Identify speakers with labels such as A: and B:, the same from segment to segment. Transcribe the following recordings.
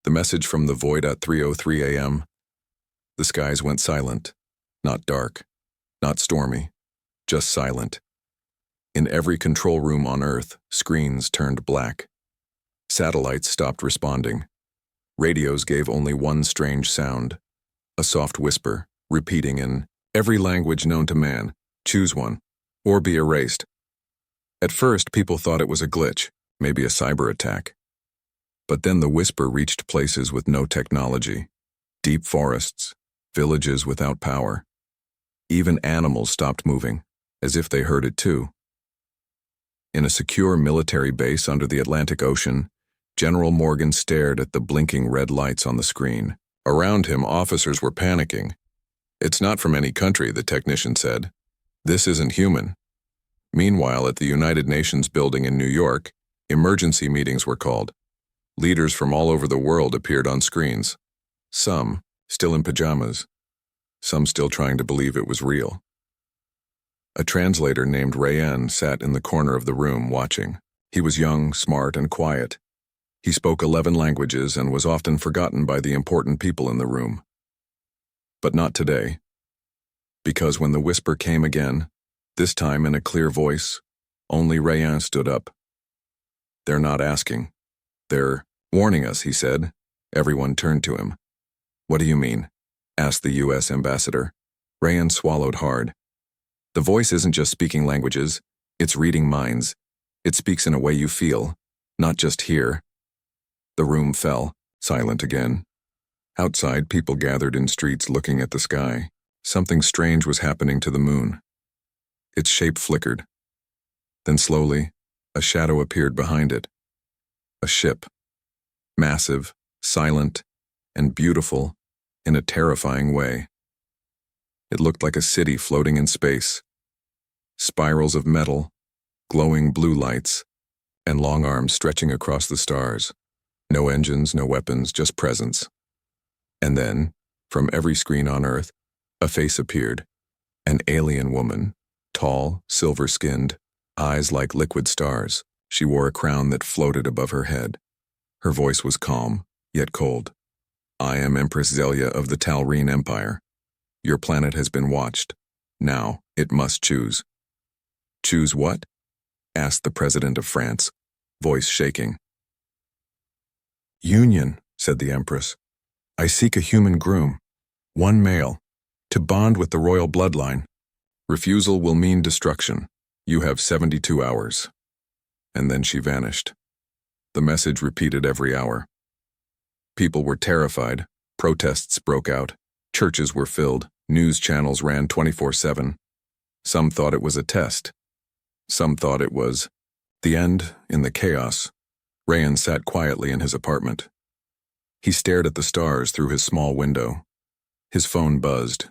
A: The message from the void at 3:03 a.m. The skies went silent. Not dark, not stormy, just silent. In every control room on Earth, screens turned black. Satellites stopped responding. Radios gave only one strange sound, a soft whisper, repeating in every language known to man, choose one, or be erased. At first, people thought it was a glitch, maybe a cyber attack. But then the whisper reached places with no technology, deep forests, villages without power. Even animals stopped moving, as if they heard it too. In a secure military base under the Atlantic Ocean, General Morgan stared at the blinking red lights on the screen. Around him, officers were panicking. "It's not from any country," the technician said. "This isn't human." Meanwhile, at the United Nations building in New York, emergency meetings were called. Leaders from all over the world appeared on screens. Some still in pajamas, some still trying to believe it was real. A translator named Rayan sat in the corner of the room watching. He was young, smart, and quiet. He spoke 11 languages and was often forgotten by the important people in the room. But not today. Because when the whisper came again, this time in a clear voice, only Rayan stood up. "They're not asking. They're warning us," he said. Everyone turned to him. "What do you mean?" asked the U.S. ambassador. Rayan swallowed hard. "The voice isn't just speaking languages, it's reading minds. It speaks in a way you feel, not just hear." The room fell, silent again. Outside, people gathered in streets looking at the sky. Something strange was happening to the moon. Its shape flickered. Then slowly, a shadow appeared behind it. A ship. Massive, silent, and beautiful in a terrifying way. It looked like a city floating in space. Spirals of metal, glowing blue lights, and long arms stretching across the stars. No engines, no weapons, just presence. And then, from every screen on Earth, a face appeared. An alien woman, tall, silver-skinned, eyes like liquid stars. She wore a crown that floated above her head. Her voice was calm, yet cold. "I am Empress Zelia of the Talrine Empire. Your planet has been watched. Now, it must choose." "Choose what?" asked the President of France, voice shaking. "Union," said the Empress. "I seek a human groom, one male, to bond with the royal bloodline. Refusal will mean destruction. You have 72 hours. And then she vanished. The message repeated every hour. People were terrified. Protests broke out. Churches were filled. News channels ran 24/7. Some thought it was a test. Some thought it was the end. In the chaos, Rayan sat quietly in his apartment. He stared at the stars through his small window. His phone buzzed.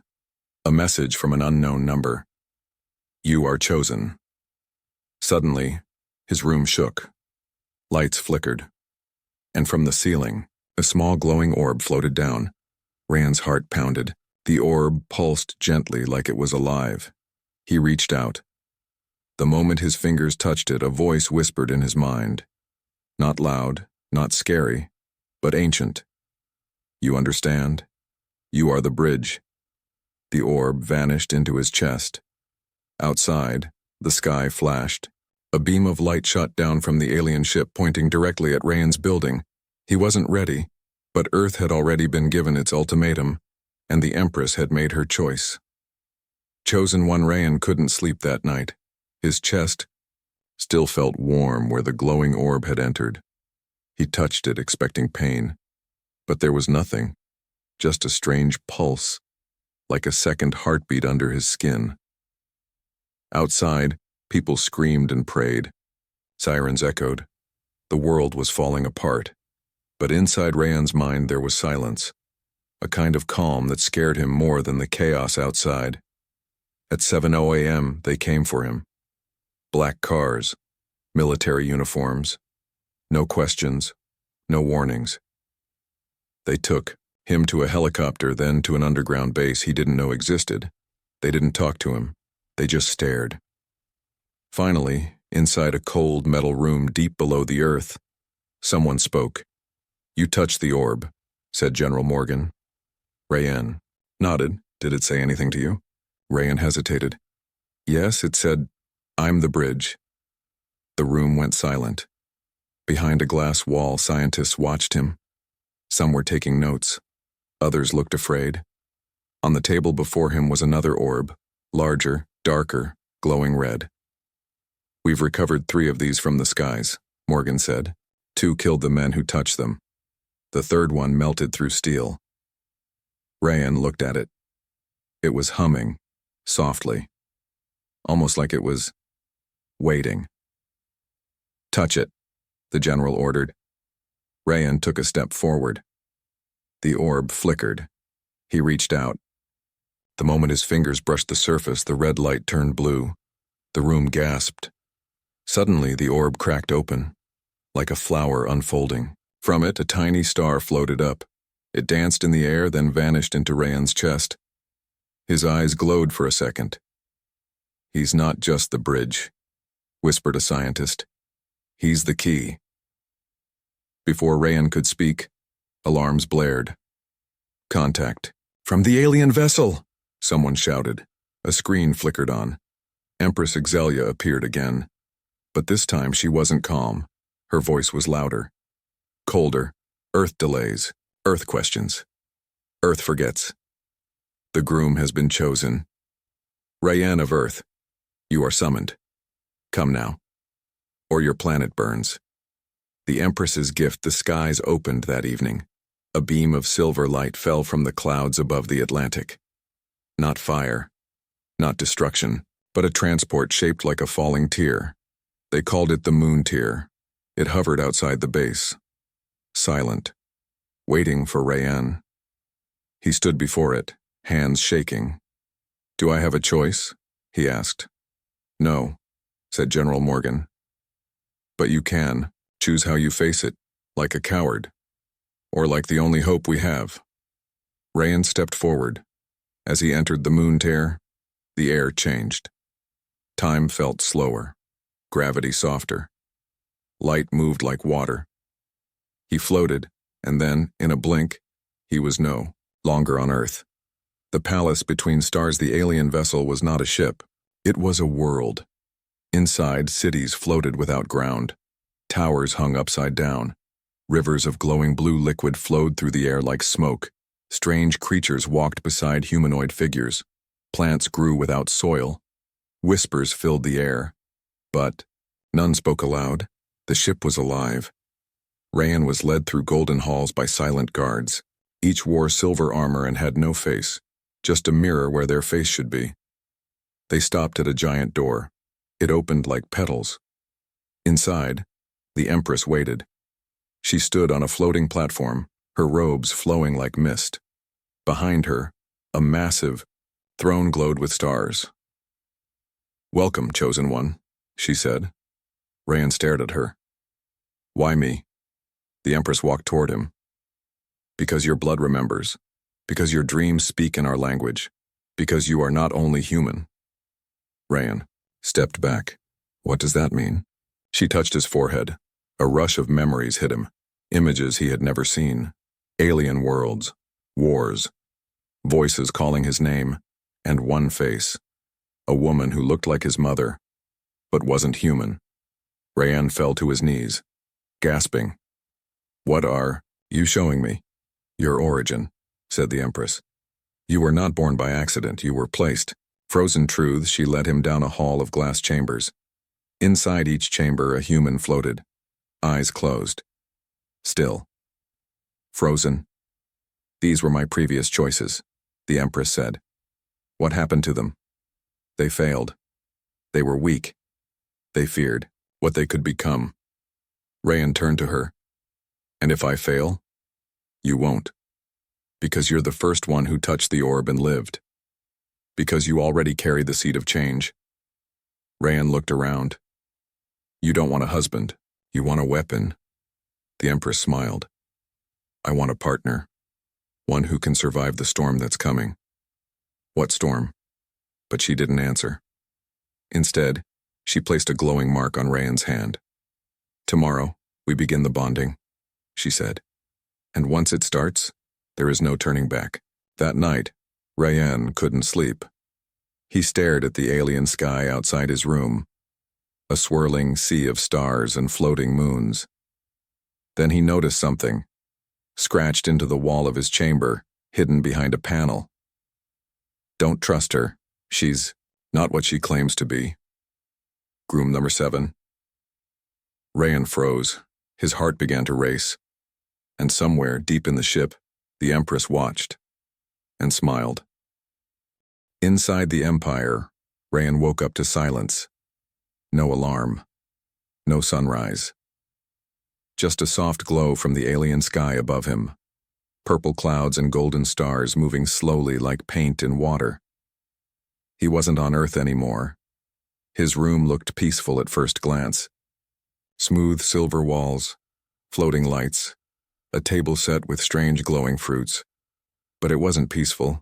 A: A message from an unknown number. "You are chosen." Suddenly, his room shook. Lights flickered. And from the ceiling, a small glowing orb floated down. Rayan's heart pounded. The orb pulsed gently like it was alive. He reached out. The moment his fingers touched it, a voice whispered in his mind. Not loud, not scary, but ancient. "You understand? You are the bridge." The orb vanished into his chest. Outside, the sky flashed. A beam of light shot down from the alien ship pointing directly at Rayan's building. He wasn't ready, but Earth had already been given its ultimatum, and the Empress had made her choice. Chosen one. Rayan couldn't sleep that night. His chest still felt warm where the glowing orb had entered. He touched it, expecting pain. But there was nothing, just a strange pulse, like a second heartbeat under his skin. Outside, people screamed and prayed. Sirens echoed. The world was falling apart. But inside Rayan's mind there was silence, a kind of calm that scared him more than the chaos outside. At 7:00 a.m., they came for him. Black cars, military uniforms, no questions, no warnings. They took him to a helicopter, then to an underground base he didn't know existed. They didn't talk to him. They just stared. Finally, inside a cold metal room deep below the earth, someone spoke. You touched the orb, said General Morgan. Rayanne nodded. Did it say anything to you? Rayanne hesitated. Yes, it said, I'm the bridge. The room went silent. Behind a glass wall, scientists watched him. Some were taking notes. Others looked afraid. On the table before him was another orb, larger, darker, glowing red. We've recovered 3 of these from the skies, Morgan said. 2 killed the men who touched them. The third one melted through steel. Rayanne looked at it. It was humming, softly, almost like it was waiting. Touch it, the general ordered. Rayanne took a step forward. The orb flickered. He reached out. The moment his fingers brushed the surface, the red light turned blue. The room gasped. Suddenly, the orb cracked open, like a flower unfolding. From it, a tiny star floated up. It danced in the air, then vanished into Rayanne's chest. His eyes glowed for a second. He's not just the bridge, whispered a scientist. He's the key. Before Rayanne could speak, alarms blared. Contact. From the alien vessel, someone shouted. A screen flickered on. Empress Exelia appeared again. But this time she wasn't calm. Her voice was louder. Colder. Earth delays. Earth questions. Earth forgets. The groom has been chosen. Rayanne of Earth, you are summoned. Come now, or your planet burns. The Empress's gift, the skies opened that evening. A beam of silver light fell from the clouds above the Atlantic. Not fire, not destruction, but a transport shaped like a falling tear. They called it the moon tear. It hovered outside the base, silent, waiting for Rayanne. He stood before it, hands shaking. Do I have a choice? He asked. No, said General Morgan. But you can choose how you face it, like a coward, or like the only hope we have. Rayanne stepped forward. As he entered the moon tear, the air changed. Time felt slower, gravity softer. Light moved like water. He floated, and then, in a blink, he was no longer on Earth. The palace between stars, the alien vessel, was not a ship. It was a world. Inside, cities floated without ground. Towers hung upside down. Rivers of glowing blue liquid flowed through the air like smoke. Strange creatures walked beside humanoid figures. Plants grew without soil. Whispers filled the air. But none spoke aloud. The ship was alive. Rayanne was led through golden halls by silent guards. Each wore silver armor and had no face, just a mirror where their face should be. They stopped at a giant door. It opened like petals. Inside, the Empress waited. She stood on a floating platform, her robes flowing like mist. Behind her, a massive throne glowed with stars. Welcome, chosen one, she said. Rayanne stared at her. Why me? The Empress walked toward him. Because your blood remembers. Because your dreams speak in our language. Because you are not only human. Rayanne stepped back. What does that mean? She touched his forehead. A rush of memories hit him. Images he had never seen. Alien worlds. Wars. Voices calling his name. And one face. A woman who looked like his mother, but wasn't human. Rayanne fell to his knees, gasping. What are you showing me? Your origin, said the Empress. You were not born by accident, you were placed. Frozen truths, she led him down a hall of glass chambers. Inside each chamber, a human floated, eyes closed. Still. Frozen. These were my previous choices, the Empress said. What happened to them? They failed. They were weak. They feared what they could become. Rayanne turned to her. And if I fail, you won't. Because you're the first one who touched the orb and lived. Because you already carry the seed of change. Rayanne looked around. You don't want a husband. You want a weapon. The Empress smiled. I want a partner. One who can survive the storm that's coming. What storm? But she didn't answer. Instead, she placed a glowing mark on Rayanne's hand. Tomorrow, we begin the bonding, she said. And once it starts, there is no turning back. That night, Rayan couldn't sleep. He stared at the alien sky outside his room, a swirling sea of stars and floating moons. Then he noticed something, scratched into the wall of his chamber, hidden behind a panel. Don't trust her. She's not what she claims to be. Groom number 7. Rayan froze. His heart began to race. And somewhere, deep in the ship, the Empress watched and smiled. Inside the Empire, Rayan woke up to silence. No alarm. No sunrise. Just a soft glow from the alien sky above him. Purple clouds and golden stars moving slowly like paint in water. He wasn't on Earth anymore. His room looked peaceful at first glance. Smooth silver walls, floating lights, a table set with strange glowing fruits. But it wasn't peaceful.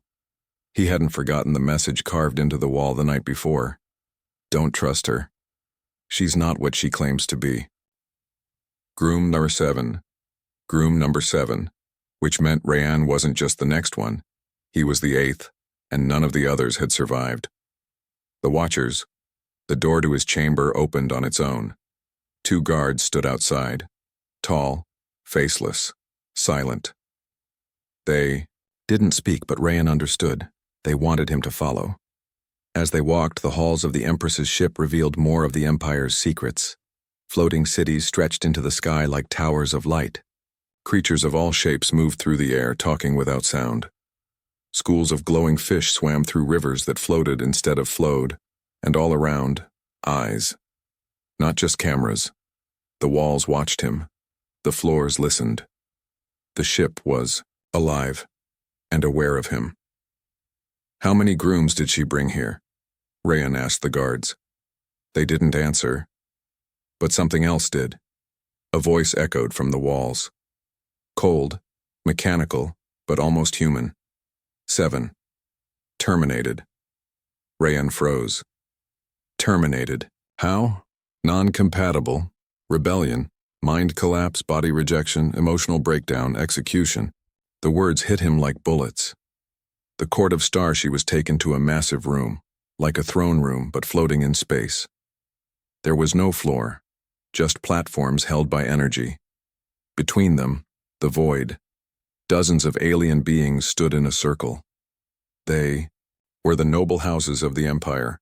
A: He hadn't forgotten the message carved into the wall the night before. Don't trust her. She's not what she claims to be. Groom number 7. Groom number 7, which meant Rayan wasn't just the next one. He was the 8th, and none of the others had survived. The Watchers. The door to his chamber opened on its own. 2 guards stood outside, tall, faceless, silent. They didn't speak, but Rayan understood. They wanted him to follow. As they walked, the halls of the Empress's ship revealed more of the Empire's secrets. Floating cities stretched into the sky like towers of light. Creatures of all shapes moved through the air, talking without sound. Schools of glowing fish swam through rivers that floated instead of flowed, and all around, eyes. Not just cameras. The walls watched him. The floors listened. The ship was alive and aware of him. How many grooms did she bring here? Rayan asked the guards. They didn't answer. But something else did. A voice echoed from the walls. Cold, mechanical, but almost human. 7. Terminated. Rayan froze. Terminated. How? Non-compatible. Rebellion. Mind collapse, body rejection, emotional breakdown, execution. The words hit him like bullets. The Court of Stars, she was taken to a massive room, like a throne room but floating in space. There was no floor, just platforms held by energy. Between them, the void. Dozens of alien beings stood in a circle. They were the noble houses of the Empire.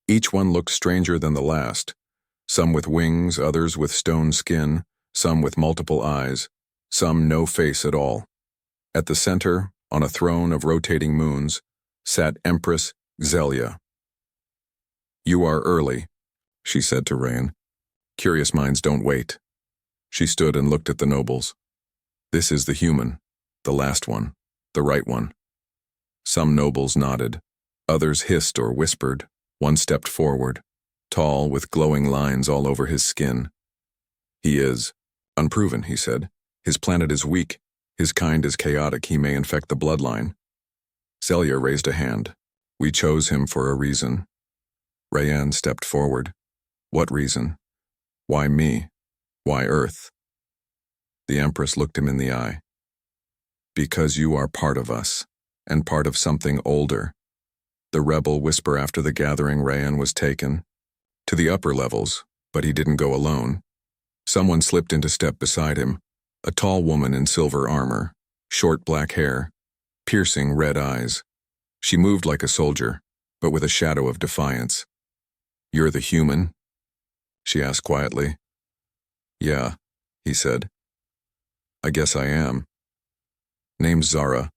A: Each one looked stranger than the last, some with wings, others with stone skin, some with multiple eyes, some no face at all. At the center, on a throne of rotating moons, sat Empress Zelia. You are early, she said to Rayan. Curious minds don't wait. She stood and looked at the nobles. This is the human, the last one, the right one. Some nobles nodded. Others hissed or whispered. One stepped forward, tall with glowing lines all over his skin. He is unproven, he said. His planet is weak. His kind is chaotic. He may infect the bloodline. Zelia raised a hand. We chose him for a reason. Rayan stepped forward. What reason? Why me? Why Earth? The Empress looked him in the eye. Because you are part of us, and part of something older. The rebel whisper after the gathering. Rayan was taken to the upper levels, but he didn't go alone. Someone slipped into step beside him, a tall woman in silver armor, short black hair, piercing red eyes. She moved like a soldier, but with a shadow of defiance. You're the human? She asked quietly. Yeah, he said. I guess I am. Name's Zara,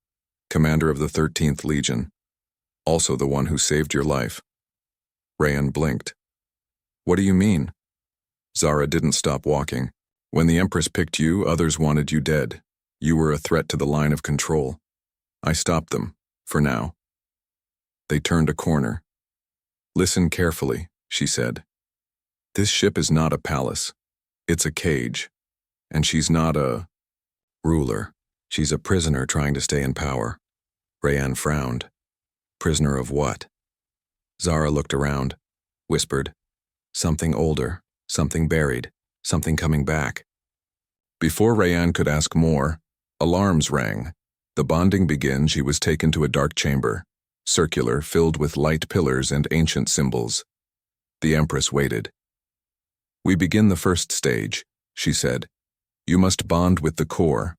A: commander of the 13th Legion, also the one who saved your life. Rayan blinked. What do you mean? Zara didn't stop walking. When the Empress picked you, others wanted you dead. You were a threat to the line of control. I stopped them, for now. They turned a corner. Listen carefully, she said. This ship is not a palace. It's a cage. And she's not a ruler. She's a prisoner trying to stay in power. Rayan frowned. Prisoner of what? Zara looked around, whispered. Something older, something buried, something coming back. Before Rayan could ask more, Alarms rang. The bonding began. She was taken to a dark chamber, circular, filled with light pillars and ancient symbols. The Empress waited. "We begin the first stage," she said. "You must bond with the core.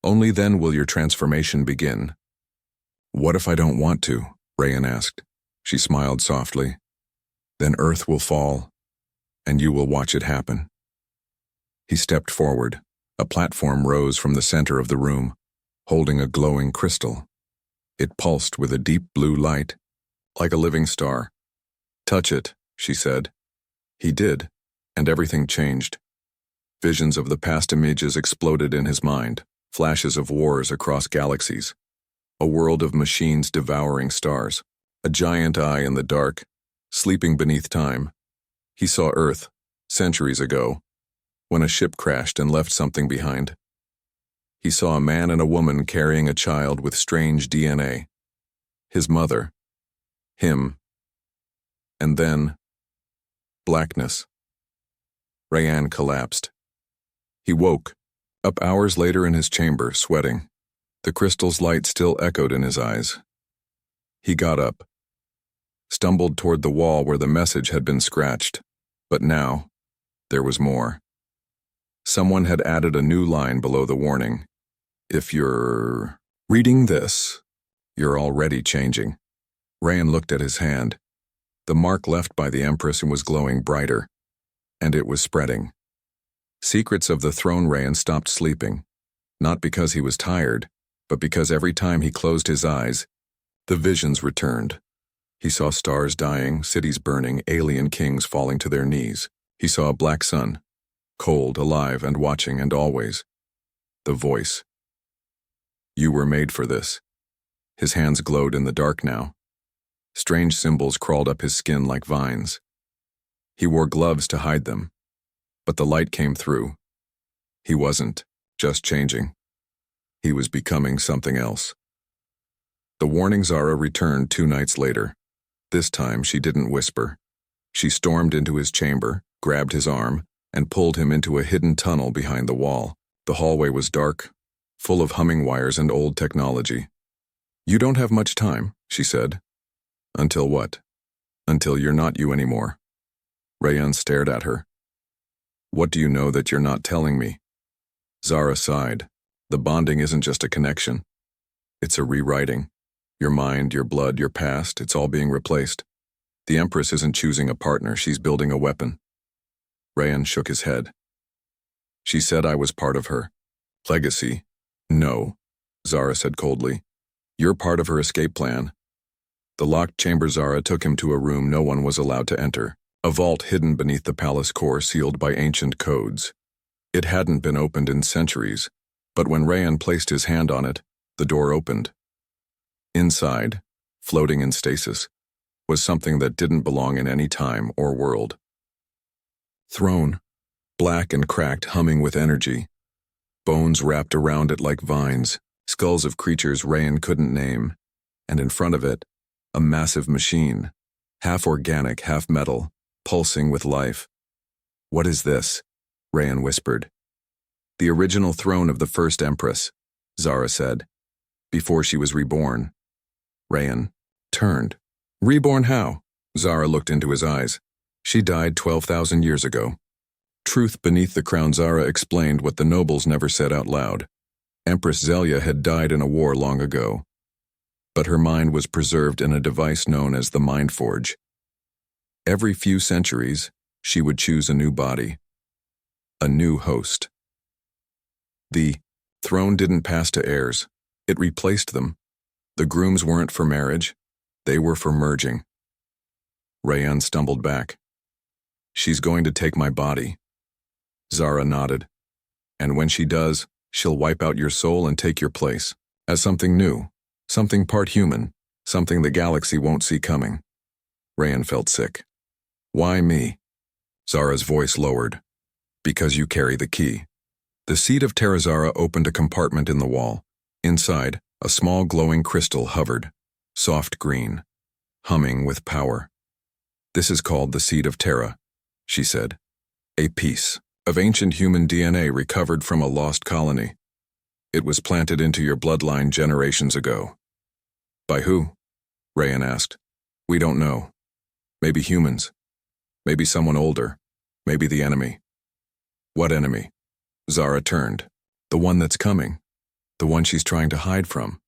A: Only then will your transformation begin." "What if I don't want to?" Rayan asked. She smiled softly. "Then Earth will fall, and you will watch it happen." He stepped forward. A platform rose from the center of the room, holding a glowing crystal. It pulsed with a deep blue light, like a living star. "Touch it," she said. He did, and everything changed. Visions of the past images exploded in his mind, flashes of wars across galaxies, a world of machines devouring stars, a giant eye in the dark, sleeping beneath time. He saw Earth, centuries ago, when a ship crashed and left something behind. He saw a man and a woman carrying a child with strange DNA. His mother. Him. And then, blackness. Rayan collapsed. He woke, up hours later in his chamber, sweating. The crystal's light still echoed in his eyes. He got up, stumbled toward the wall where the message had been scratched. But now, there was more. Someone had added a new line below the warning. "If you're reading this, you're already changing." Rayan looked at his hand. The mark left by the Empress was glowing brighter, and it was spreading. Secrets of the throne. Rayan stopped sleeping, not because he was tired, but because every time he closed his eyes, the visions returned. He saw stars dying, cities burning, alien kings falling to their knees. He saw a black sun, cold, alive, and watching, and always. The voice. "You were made for this." His hands glowed in the dark now. Strange symbols crawled up his skin like vines. He wore gloves to hide them, but the light came through. He wasn't just changing. He was becoming something else. The warning. Zara returned 2 nights later. This time she didn't whisper. She stormed into his chamber, grabbed his arm, and pulled him into a hidden tunnel behind the wall. The hallway was dark, full of humming wires and old technology. "You don't have much time," she said. "Until what?" "Until you're not you anymore." Rayan stared at her. "What do you know that you're not telling me?" Zara sighed. "The bonding isn't just a connection. It's a rewriting. Your mind, your blood, your past, it's all being replaced. The Empress isn't choosing a partner, she's building a weapon." Rayan shook his head. "She said I was part of her legacy." "No," Zara said coldly. "You're part of her escape plan." The locked chamber. Zara took him to a room no one was allowed to enter, a vault hidden beneath the palace core sealed by ancient codes. It hadn't been opened in centuries, but when Rayan placed his hand on it, the door opened. Inside, floating in stasis, was something that didn't belong in any time or world. Throne, black and cracked, humming with energy. Bones wrapped around it like vines, skulls of creatures Rayan couldn't name, and in front of it, a massive machine, half organic, half metal, pulsing with life. "What is this?" Rayan whispered. "The original throne of the first Empress," Zara said, "before she was reborn." Rayan turned. "Reborn how?" Zara looked into his eyes. "She died 12,000 years ago." Truth beneath the crown. Zara explained what the nobles never said out loud. Empress Zelia had died in a war long ago, but her mind was preserved in a device known as the Mind Forge. Every few centuries, she would choose a new body, a new host. The throne didn't pass to heirs. It replaced them. The grooms weren't for marriage. They were for merging. Rayan stumbled back. "She's going to take my body." Zara nodded. "And when she does, she'll wipe out your soul and take your place as something new, something part human, something the galaxy won't see coming." Rayan felt sick. "Why me?" Zara's voice lowered. "Because you carry the key." The seat of Terra. Zara opened a compartment in the wall. Inside, a small glowing crystal hovered, soft green, humming with power. "This is called the seed of Terra," she said. "A piece of ancient human DNA recovered from a lost colony. It was planted into your bloodline generations ago. By who? Rayan asked. We don't know. Maybe humans. Maybe someone older. Maybe the enemy. What enemy? Zara turned. The one that's coming. The one she's trying to hide from.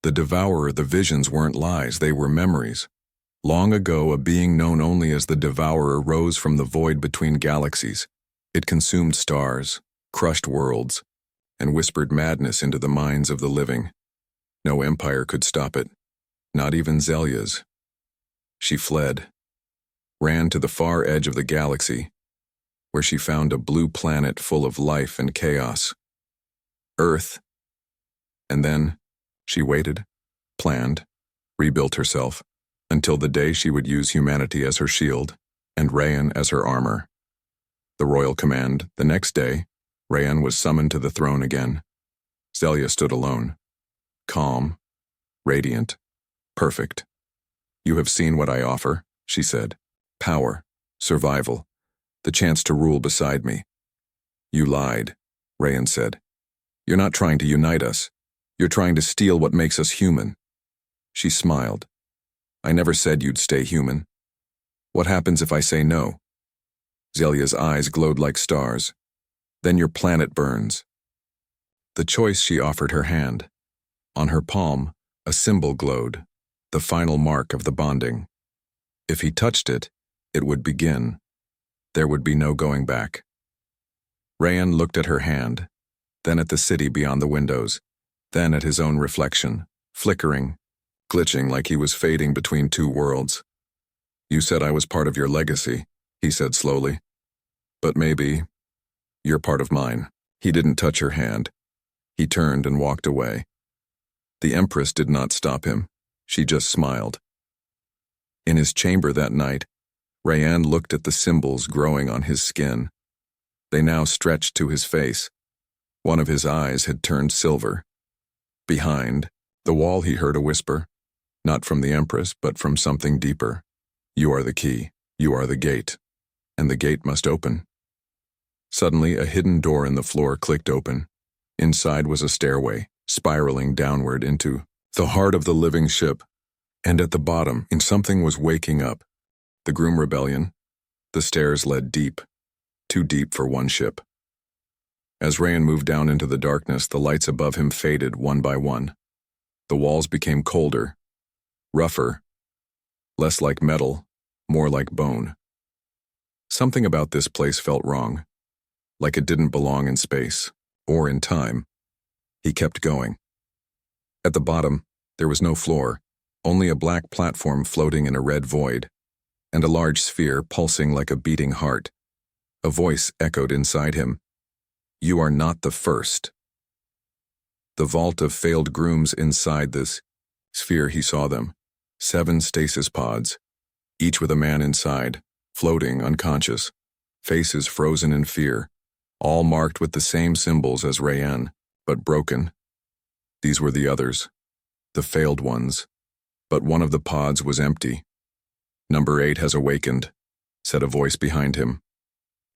A: The devourer, the visions weren't lies, they were memories. Long ago, a being known only as the devourer rose from the void between galaxies. It consumed stars, crushed worlds, and whispered madness into the minds of the living. No empire could stop it, not even Zelia's. She fled, ran to the far edge of the galaxy, where she found a blue planet full of life and chaos. Earth. And then she waited, planned, rebuilt herself, until the day she would use humanity as her shield and Rayan as her armor. The royal command, the next day, Rayan was summoned to the throne again. Zelia stood alone, calm, radiant, perfect. You have seen what I offer, she said. Power, survival, the chance to rule beside me. You lied, Rayan said. You're not trying to unite us. You're trying to steal what makes us human. She smiled. I never said you'd stay human. What happens if I say no? Zelia's eyes glowed like stars. Then your planet burns. The choice she offered her hand. On her palm, a symbol glowed, the final mark of the bonding. If he touched it, it would begin. There would be no going back. Rayan looked at her hand, then at the city beyond the windows, then at his own reflection, flickering, glitching like he was fading between two worlds. You said I was part of your legacy, he said slowly. But maybe you're part of mine. He didn't touch her hand. He turned and walked away. The Empress did not stop him. She just smiled. In his chamber that night, Rayan looked at the symbols growing on his skin. They now stretched to his face. One of his eyes had turned silver. Behind the wall he heard a whisper, not from the Empress, but from something deeper. You are the key. You are the gate. And the gate must open. Suddenly, a hidden door in the floor clicked open. Inside was a stairway, spiraling downward into the heart of the living ship. And at the bottom, something was waking up. The Groom Rebellion. The stairs led deep, too deep for one ship. As Rayan moved down into the darkness, the lights above him faded one by one. The walls became colder, rougher, less like metal, more like bone. Something about this place felt wrong, like it didn't belong in space, or in time. He kept going. At the bottom, there was no floor, only a black platform floating in a red void, and a large sphere pulsing like a beating heart. A voice echoed inside him. You are not the first. The vault of failed grooms inside this sphere, he saw them. 7 stasis pods, each with a man inside, floating unconscious, faces frozen in fear, all marked with the same symbols as Rayan, but broken. These were the others, the failed ones, but one of the pods was empty. Number 8 has awakened, said a voice behind him.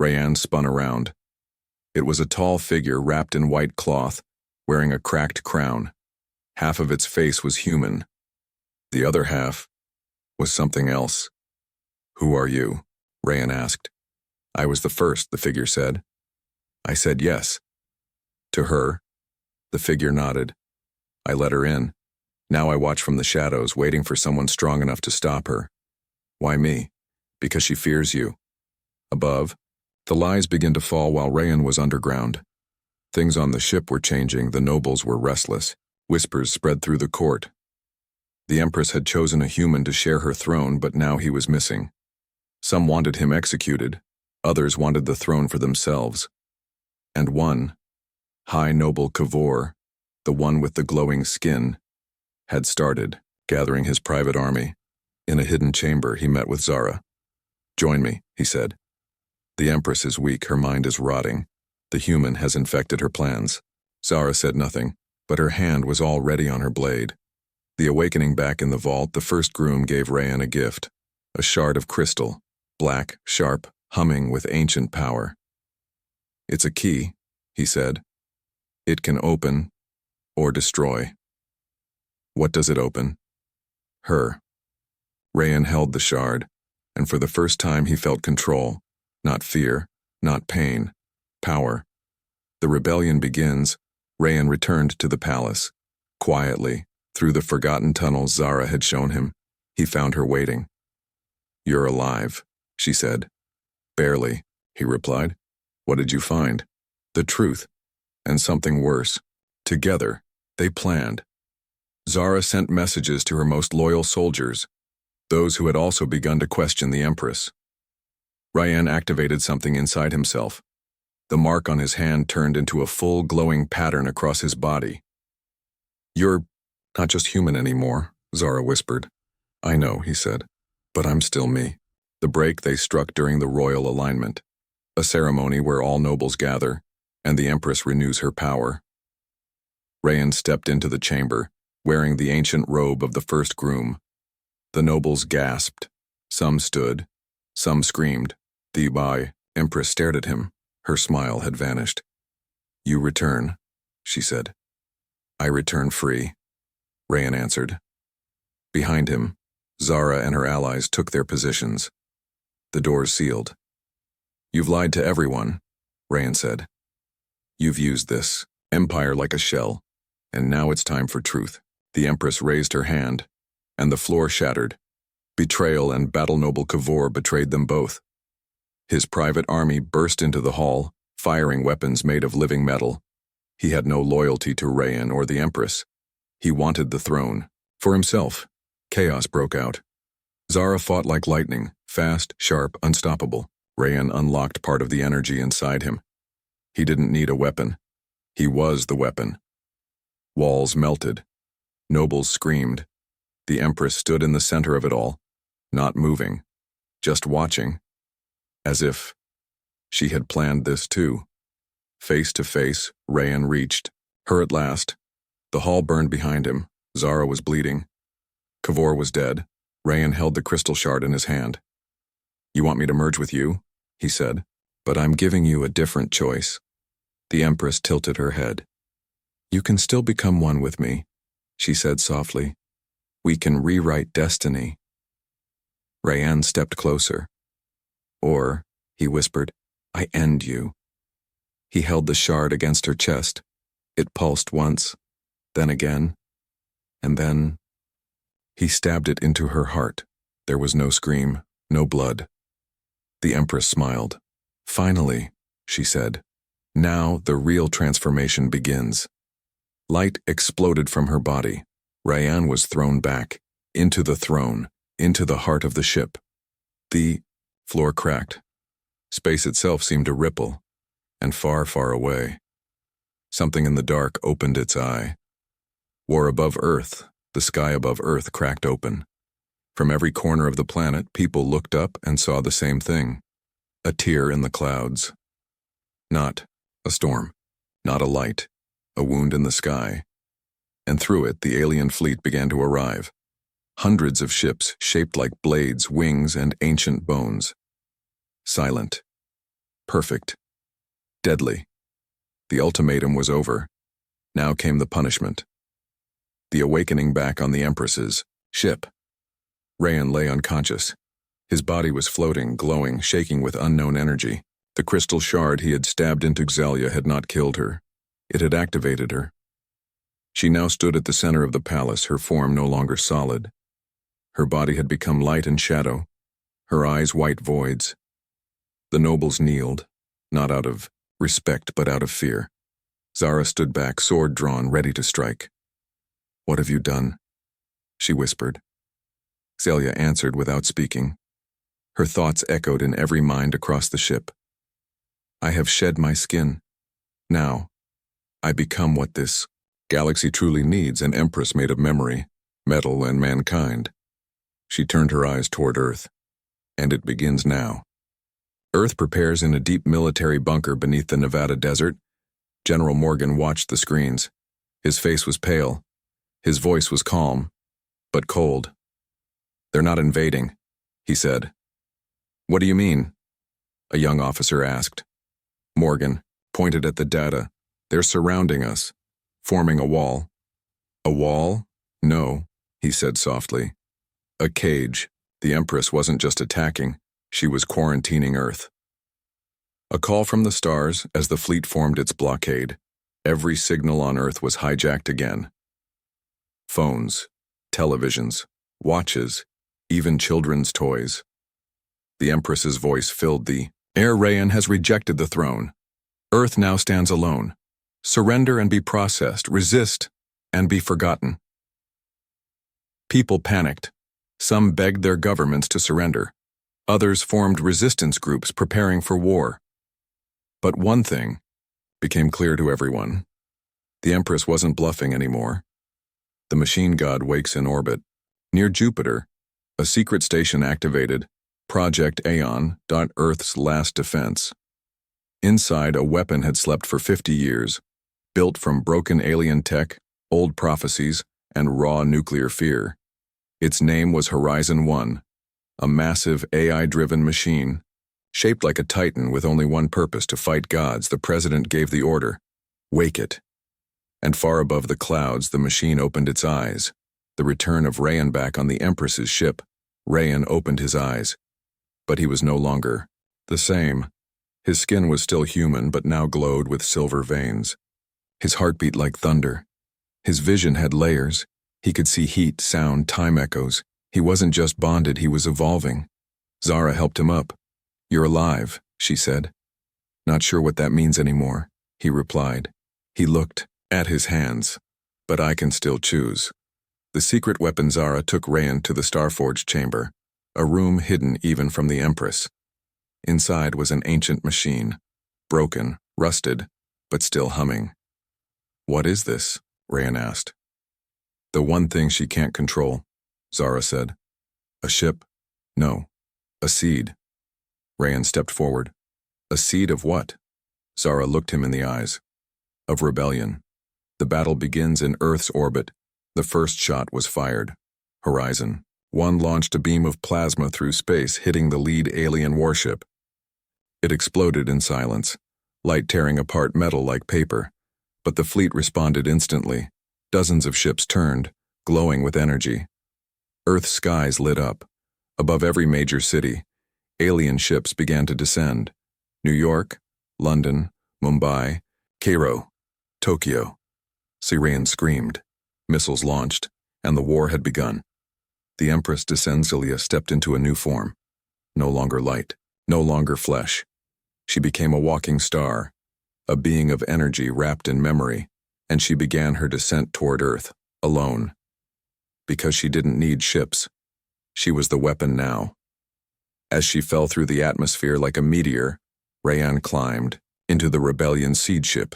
A: Rayan spun around. It was a tall figure wrapped in white cloth, wearing a cracked crown. Half of its face was human. The other half was something else. Who are you? Rayan asked. I was the first, the figure said. I said yes. To her, the figure nodded. I let her in. Now I watch from the shadows, waiting for someone strong enough to stop her. Why me? Because she fears you. Above, the lies began to fall while Rayan was underground. Things on the ship were changing, the nobles were restless. Whispers spread through the court. The Empress had chosen a human to share her throne, but now he was missing. Some wanted him executed, others wanted the throne for themselves. And one, High Noble Kavor, the one with the glowing skin, had started, gathering his private army. In a hidden chamber, he met with Zara. Join me, he said. The Empress is weak, her mind is rotting. The human has infected her plans. Zara said nothing, but her hand was already on her blade. The awakening back in the vault, the first groom gave Rayan a gift, a shard of crystal, black, sharp, humming with ancient power. It's a key, he said. It can open or destroy. What does it open? Her. Rayan held the shard, and for the first time he felt control, not fear, not pain, power. The rebellion begins. Rayan returned to the palace. Quietly, through the forgotten tunnels Zara had shown him, he found her waiting. "You're alive," she said. "Barely," he replied. "What did you find?" "The truth, and something worse." Together, they planned. Zara sent messages to her most loyal soldiers, those who had also begun to question the Empress. Rayan activated something inside himself. The mark on his hand turned into a full glowing pattern across his body. "You're not just human anymore," Zara whispered. "I know," he said, "but I'm still me." The break they struck during the royal alignment, a ceremony where all nobles gather, and the Empress renews her power. Rayan stepped into the chamber, wearing the ancient robe of the first groom. The nobles gasped. Some stood. Some screamed. The Empress stared at him. Her smile had vanished. "You return," she said. "I return free," Rayan answered. Behind him, Zara and her allies took their positions. The doors sealed. "You've lied to everyone," Rayan said. "You've used this empire like a shell, and now it's time for truth." The Empress raised her hand, and the floor shattered. Betrayal and battle-noble Kavor betrayed them both. His private army burst into the hall, firing weapons made of living metal. He had no loyalty to Rayan or the Empress. He wanted the throne. For himself, chaos broke out. Zara fought like lightning, fast, sharp, unstoppable. Rayan unlocked part of the energy inside him. He didn't need a weapon. He was the weapon. Walls melted. Nobles screamed. The Empress stood in the center of it all, not moving, just watching, as if she had planned this too. Face to face, Rayan reached her at last. The hall burned behind him. Zara was bleeding. Kavor was dead. Rayan held the crystal shard in his hand. "You want me to merge with you?" he said. "But I'm giving you a different choice." The Empress tilted her head. "You can still become one with me," she said softly. "We can rewrite destiny." Rayan stepped closer. "Or," he whispered, "I end you." He held the shard against her chest. It pulsed once, then again, and then he stabbed it into her heart. There was no scream, no blood. The Empress smiled. "Finally," she said. "Now the real transformation begins." Light exploded from her body. Rayan was thrown back, into the throne, into the heart of the ship. The floor cracked. Space itself seemed to ripple, and far, far away. Something in the dark opened its eye. War above Earth, the sky above Earth cracked open. From every corner of the planet, people looked up and saw the same thing. A tear in the clouds. Not a storm, not a light, a wound in the sky. And through it, the alien fleet began to arrive. Hundreds of ships shaped like blades, wings, and ancient bones. Silent. Perfect. Deadly. The ultimatum was over. Now came the punishment. The awakening back on the Empress's ship. Rayan lay unconscious. His body was floating, glowing, shaking with unknown energy. The crystal shard he had stabbed into Xelia had not killed her. It had activated her. She now stood at the center of the palace, her form no longer solid. Her body had become light and shadow, her eyes white voids. The nobles kneeled, not out of respect but out of fear. Zara stood back, sword drawn, ready to strike. "What have you done?" she whispered. Xelia answered without speaking. Her thoughts echoed in every mind across the ship. "I have shed my skin. Now, I become what this galaxy truly needs, an empress made of memory, metal, and mankind." She turned her eyes toward Earth. "And it begins now." Earth prepares in a deep military bunker beneath the Nevada desert. General Morgan watched the screens. His face was pale. His voice was calm, but cold. "They're not invading," he said. "What do you mean?" a young officer asked. Morgan pointed at the data. "They're surrounding us. forming a wall. A wall? No, he said softly. A cage. The Empress wasn't just attacking, she was quarantining Earth. A call from the stars as the fleet formed its blockade. Every signal on Earth was hijacked again. Phones, televisions, watches, even children's toys. The Empress's voice filled the air. Rayan has rejected the throne. Earth now stands alone. Surrender and be processed, resist and be forgotten. People panicked. Some begged their governments to surrender. Others formed resistance groups preparing for war. But one thing became clear to everyone. The Empress wasn't bluffing anymore. The machine god wakes in orbit. Near Jupiter, a secret station activated, Project Aeon, Earth's last defense. Inside, a weapon had slept for 50 years, built from broken alien tech, old prophecies, and raw nuclear fear. Its name was Horizon 1, a massive AI-driven machine. Shaped like a titan with only one purpose, to fight gods, the president gave the order, wake it. And far above the clouds, the machine opened its eyes. The return of Rayan back on the Empress's ship. Rayan opened his eyes. But he was no longer the same. His skin was still human, but now glowed with silver veins. His heart beat like thunder. His vision had layers. He could see heat, sound, time echoes. He wasn't just bonded, he was evolving. Zara helped him up. You're alive, she said. Not sure what that means anymore, he replied. He looked at his hands. But I can still choose. The secret weapon. Zara took Rayan to the Starforged chamber, a room hidden even from the Empress. Inside was an ancient machine, broken, rusted, but still humming. What is this? Rayan asked. The one thing she can't control, Zara said. A ship? No. A seed. Rayan stepped forward. A seed of what? Zara looked him in the eyes. Of rebellion. The battle begins in Earth's orbit. The first shot was fired. Horizon 1 launched a beam of plasma through space, hitting the lead alien warship. It exploded in silence, light tearing apart metal like paper. But the fleet responded instantly. Dozens of ships turned, glowing with energy. Earth's skies lit up. Above every major city, alien ships began to descend. New York, London, Mumbai, Cairo, Tokyo. Syrian screamed. Missiles launched, and the war had begun. The Empress Descenzilia stepped into a new form. No longer light, no longer flesh. She became a walking star, a being of energy wrapped in memory, and she began her descent toward Earth, alone. Because she didn't need ships. She was the weapon now. As she fell through the atmosphere like a meteor, Rayan climbed into the rebellion seed ship.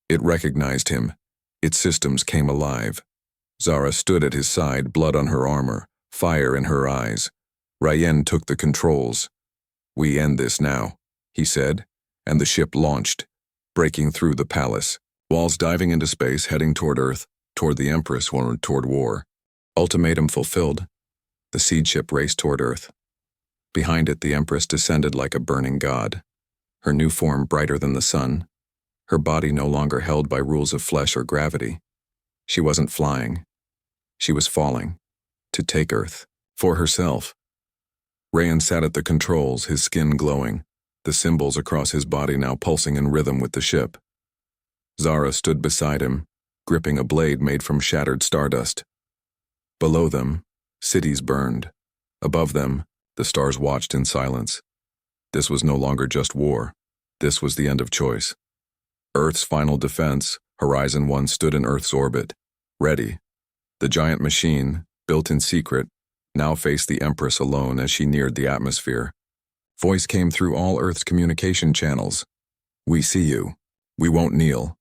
A: It recognized him. Its systems came alive. Zara stood at his side, blood on her armor, fire in her eyes. Rayan took the controls. We end this now, he said, and the ship launched, breaking through the palace. Walls diving into space, heading toward Earth, toward the Empress, or toward war. Ultimatum fulfilled. The seed ship raced toward Earth. Behind it, the Empress descended like a burning god. Her new form brighter than the sun. Her body no longer held by rules of flesh or gravity. She wasn't flying. She was falling. To take Earth. For herself. Rayan sat at the controls, his skin glowing, the symbols across his body now pulsing in rhythm with the ship. Zara stood beside him, gripping a blade made from shattered stardust. Below them, cities burned. Above them, the stars watched in silence. This was no longer just war. This was the end of choice. Earth's final defense, Horizon 1, stood in Earth's orbit, ready. The giant machine, built in secret, now faced the Empress alone as she neared the atmosphere. Voice came through all Earth's communication channels. We see you. We won't kneel.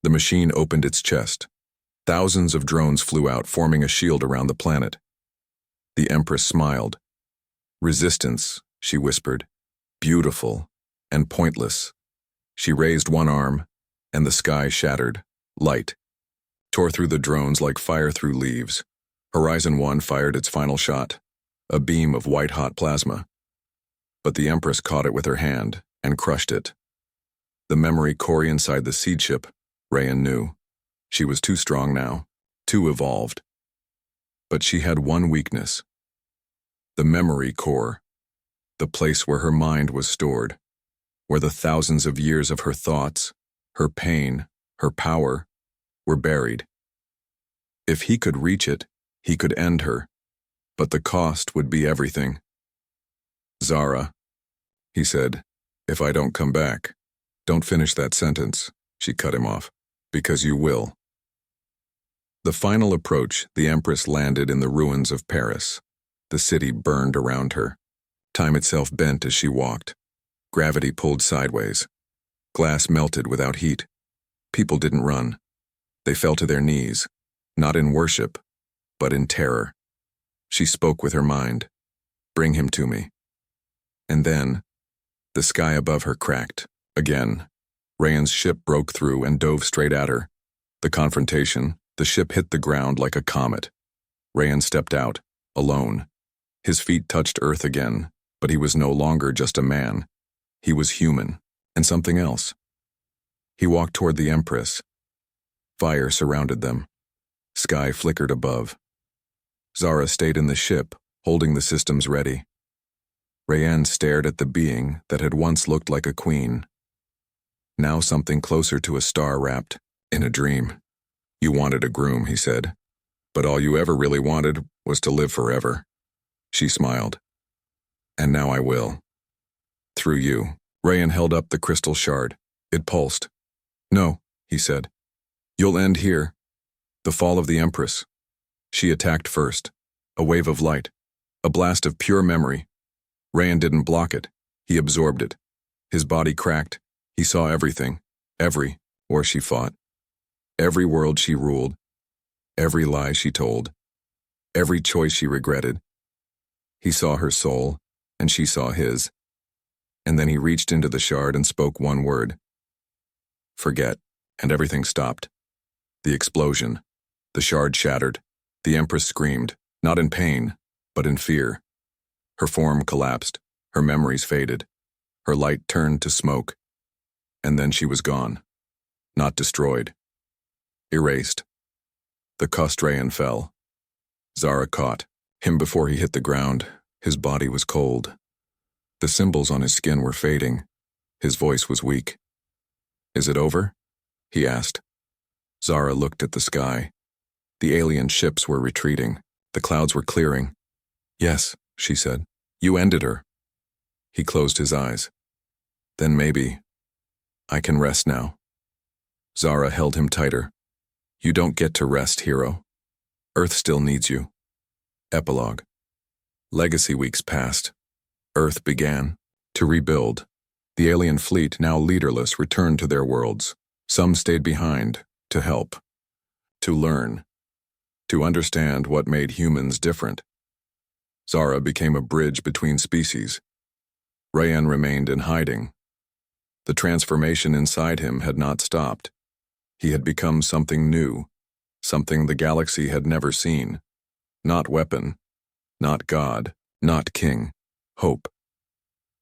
A: The machine opened its chest. Thousands of drones flew out, forming a shield around the planet. The Empress smiled. Resistance, she whispered. Beautiful and pointless. She raised one arm, and the sky shattered. Light tore through the drones like fire through leaves. Horizon 1 fired its final shot, a beam of white-hot plasma. But the Empress caught it with her hand and crushed it. The memory core inside the seed ship, Rayan knew. She was too strong now, too evolved. But she had one weakness. The memory core. The place where her mind was stored. Where the thousands of years of her thoughts, her pain, her power, were buried. If he could reach it, he could end her. But the cost would be everything. "Zara," he said, "if I don't come back, don't finish that sentence," she cut him off, "because you will." The final approach, the Empress landed in the ruins of Paris. The city burned around her. Time itself bent as she walked. Gravity pulled sideways. Glass melted without heat. People didn't run. They fell to their knees, not in worship, but in terror. She spoke with her mind. "Bring him to me." And then, the sky above her cracked. Again, Rayan's ship broke through and dove straight at her. The confrontation, the ship hit the ground like a comet. Rayan stepped out, alone. His feet touched earth again, but he was no longer just a man. He was human, and something else. He walked toward the Empress. Fire surrounded them. Sky flickered above. Zara stayed in the ship, holding the systems ready. Rayan stared at the being that had once looked like a queen. Now something closer to a star wrapped in a dream. "You wanted a groom," he said, "but all you ever really wanted was to live forever." She smiled. "And now I will. Through you." Rayan held up the crystal shard. It pulsed. "No," he said. "You'll end here. The fall of the Empress." She attacked first. A wave of light. A blast of pure memory. Rayan didn't block it. He absorbed it. His body cracked. He saw everything. Every war she fought. Every world she ruled. Every lie she told. Every choice she regretted. He saw her soul, and she saw his. And then he reached into the shard and spoke one word. "Forget," and everything stopped. The explosion. The shard shattered. The Empress screamed, not in pain, but in fear. Her form collapsed. Her memories faded. Her light turned to smoke. And then she was gone. Not destroyed. Erased. The cussed Rayan fell. Zara caught him before he hit the ground. His body was cold. The symbols on his skin were fading. His voice was weak. "Is it over?" he asked. Zara looked at the sky. The alien ships were retreating. The clouds were clearing. "Yes," she said. "You ended her." He closed his eyes. "Then maybe I can rest now." Zara held him tighter. "You don't get to rest, hero. Earth still needs you." Epilogue. Legacy weeks passed. Earth began to rebuild. The alien fleet, now leaderless, returned to their worlds. Some stayed behind to help, to learn, to understand what made humans different. Zara became a bridge between species. Rayan remained in hiding. The transformation inside him had not stopped. He had become something new, something the galaxy had never seen. Not weapon, not god, not king, hope.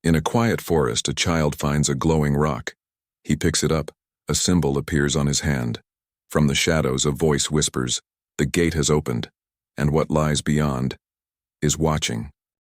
A: In a quiet forest, a child finds a glowing rock. He picks it up. A symbol appears on his hand. From the shadows, a voice whispers, "The gate has opened, and what lies beyond is watching."